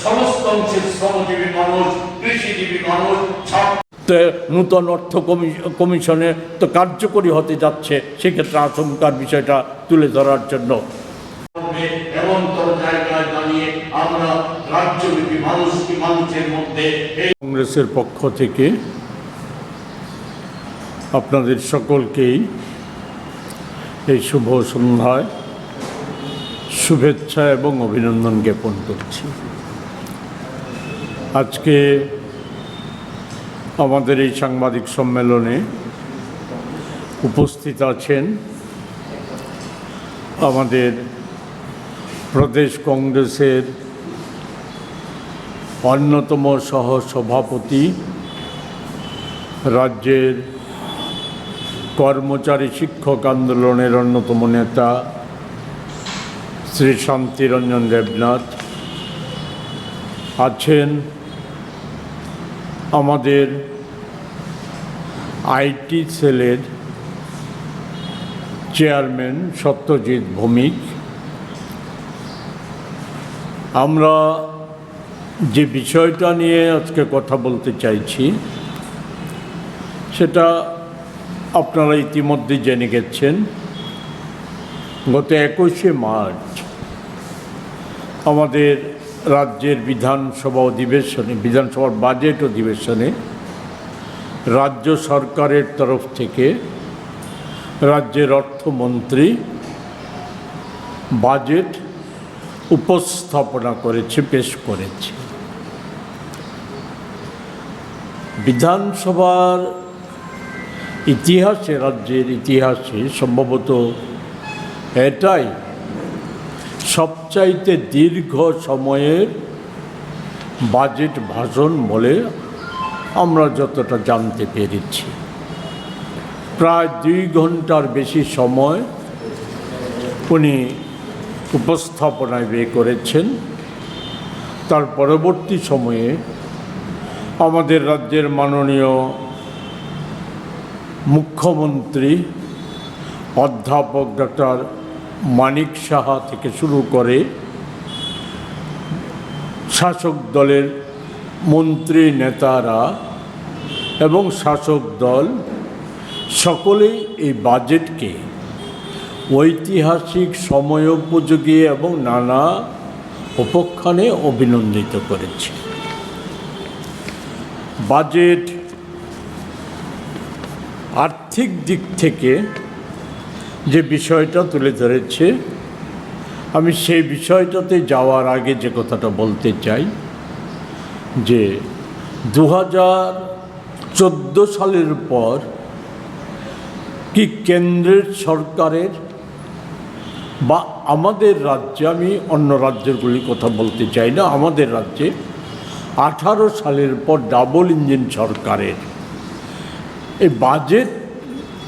সমস্ত অংশের শ্রমজীবী মানুষ, কৃষিজীবী মানুষ, নূতন অর্থ কমিশনে তো কার্যকরী হতে যাচ্ছে, সেক্ষেত্রে আশঙ্কার বিষয়টা তুলে ধরার জন্য এমনতর জায়গায় দাঁড়িয়ে আমরা রাজ্যব্যাপী মানুষের মধ্যে কংগ্রেসের পক্ষ থেকে আপনাদের সকলকেই এই শুভ সন্ধ্যায় শুভেচ্ছা এবং অভিনন্দন জ্ঞাপন করছি। আজকে আমাদের এই সাংবাদিক সম্মেলনে উপস্থিত আছেন আমাদের প্রদেশ কংগ্রেসের অন্যতম সহসভাপতি, রাজ্যের কর্মচারী শিক্ষক আন্দোলনের অন্যতম নেতা শ্রী শান্তিরঞ্জন দেবনাথ আছেন, আমাদের আইটি সেলের চেয়ারম্যান সত্যজিৎ ভৌমিক। আমরা যে বিষয়টা নিয়ে আজকে কথা বলতে চাইছি সেটা আপনারা ইতিমধ্যে জেনে গেছেন। গত 21শে মার্চ আমাদের রাজ্যের বিধানসভার বাজেট অধিবেশনে রাজ্য সরকারের তরফ থেকে রাজ্যের অর্থমন্ত্রী বাজেট উপস্থাপনা পেশ করেছে। বিধানসভার ইতিহাসে, রাজ্যের ইতিহাসে সম্ভবত এটাই সবচাইতে দীর্ঘ সময়ের বাজেট ভাষণ বলে আমরা যতটা জানতে পেরেছি। প্রায় 2 ঘন্টার বেশি সময় উনি উপস্থাপনায় ব্যয় করেছেন। তার পরবর্তী সময়ে আমাদের রাজ্যের মাননীয় মুখ্যমন্ত্রী অধ্যাপক ডক্টর মানিক সাহা থেকে শুরু করে শাসক দলের মন্ত্রী নেতারা এবং শাসক দল সকলেই এই বাজেটকে ঐতিহাসিক, সময়োপযোগী এবং নানা উপখ্যানে অভিনন্দিত করেছে। বাজেট আর্থিক দিক থেকে যে বিষয়টা তুলে ধরেছে, আমি সেই বিষয়টাতে যাওয়ার আগে যে কথাটা বলতে চাই যে 2014 সালের পর কি কেন্দ্রের সরকারের বা আমাদের রাজ্যে, আমি অন্য রাজ্যগুলির কথা বলতে চাই না, আমাদের রাজ্যে 18 সালের পর ডাবল ইঞ্জিন সরকারের এই বাজেট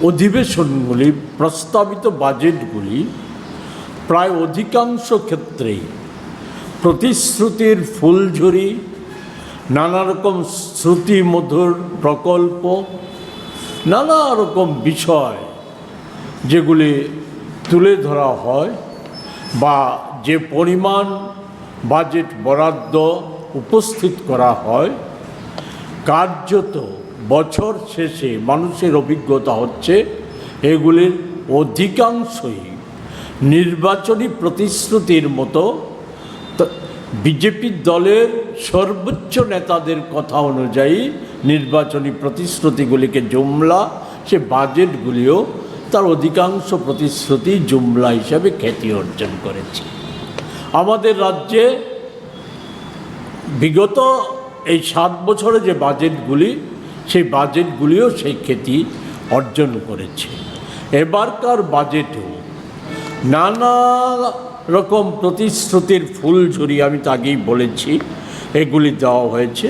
অধিবেশনগুলি, প্রস্তাবিত বাজেটগুলি প্রায় অধিকাংশ ক্ষেত্রেই প্রতিশ্রুতির ফুলঝুরি, নানা রকম শ্রুতিমধুর প্রকল্প, নানা রকম বিষয় যেগুলি তুলে ধরা হয় বা যে পরিমাণ বাজেট বরাদ্দ উপস্থিত করা হয়, কার্যত বছর শেষে মানুষের অভিজ্ঞতা হচ্ছে এগুলির অধিকাংশই নির্বাচনী প্রতিশ্রুতির মতো বিজেপি দলের সর্বোচ্চ নেতাদের কথা অনুযায়ী নির্বাচনী প্রতিশ্রুতিগুলিকে জুমলা, সে বাজেটগুলিও তার অধিকাংশ প্রতিশ্রুতি জুমলা হিসাবে খ্যাতি অর্জন করেছে। আমাদের রাজ্যে বিগত এই 7 বছরে যে বাজেটগুলি, সেই বাজেটগুলিও সেই খ্যাতি অর্জন করেছে। এবারকার বাজেটেও নানা রকম প্রতিশ্রুতির ফুলঝুরি, আমি তো আগেই বলেছি, এগুলি দেওয়া হয়েছে।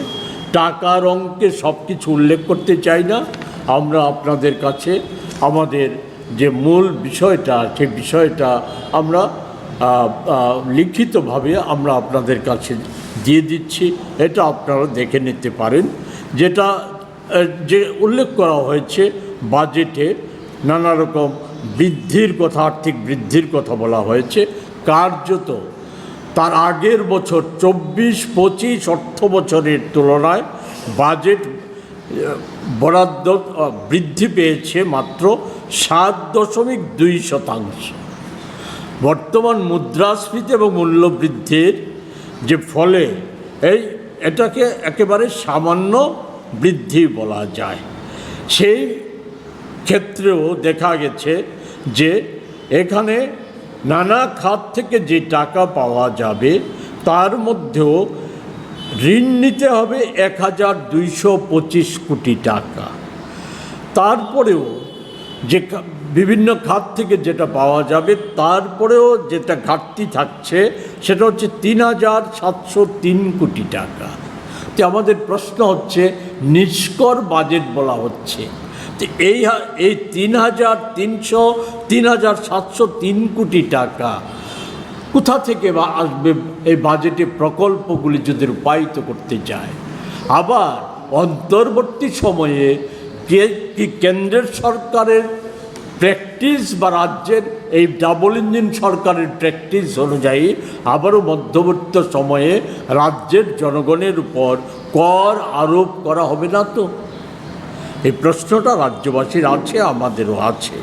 টাকার অঙ্কে সব কিছু উল্লেখ করতে চাই না। আমরা আপনাদের কাছে আমাদের যে মূল বিষয়টা, সেই বিষয়টা আমরা লিখিতভাবে আমরা আপনাদের কাছে দিয়ে দিচ্ছি, এটা আপনারা দেখে নিতে পারেন। যেটা যে উল্লেখ করা হয়েছে বাজেটে, নানা রকম বৃদ্ধির কথা, আর্থিক বৃদ্ধির কথা বলা হয়েছে। কার্যত তার আগের বছর 24-25 অর্থ বছরের তুলনায় বাজেট বরাদ্দ বৃদ্ধি পেয়েছে মাত্র 7.2%। বর্তমান মুদ্রাস্ফীতি এবং মূল্যবৃদ্ধির যে ফলে এটাকে একেবারে সামান্য বৃদ্ধি বলা যায়। সেই ক্ষেত্রেও দেখা গেছে যে এখানে নানা খাত থেকে যে টাকা পাওয়া যাবে তার মধ্যেও ঋণ নিতে হবে 1225 কোটি টাকা। তারপরেও যে বিভিন্ন খাত থেকে যেটা পাওয়া যাবে তারপরেও যেটা ঘাটতি থাকছে সেটা হচ্ছে 3703 কোটি টাকা। তো আমাদের প্রশ্ন হচ্ছে, নিষ্কর বাজেট বলা হচ্ছে, তো এই 3703 কোটি টাকা কোথা থেকে বা আসবে এই বাজেটে প্রকল্পগুলি যদি রূপায়িত করতে যায়? আবার অন্তর্বর্তী সময়ে কি কেন্দ্রের সরকারের প্র্যাকটিস বা রাজ্যের এই ডাবল ইঞ্জিন সরকারের প্র্যাকটিস অনুযায়ী আবারও মধ্যবর্তী সময়ে রাজ্যের জনগণের উপর কর আরোপ করা হবে না তো? এই প্রশ্নটা রাজ্যবাসীর আছে, আমাদেরও আছে।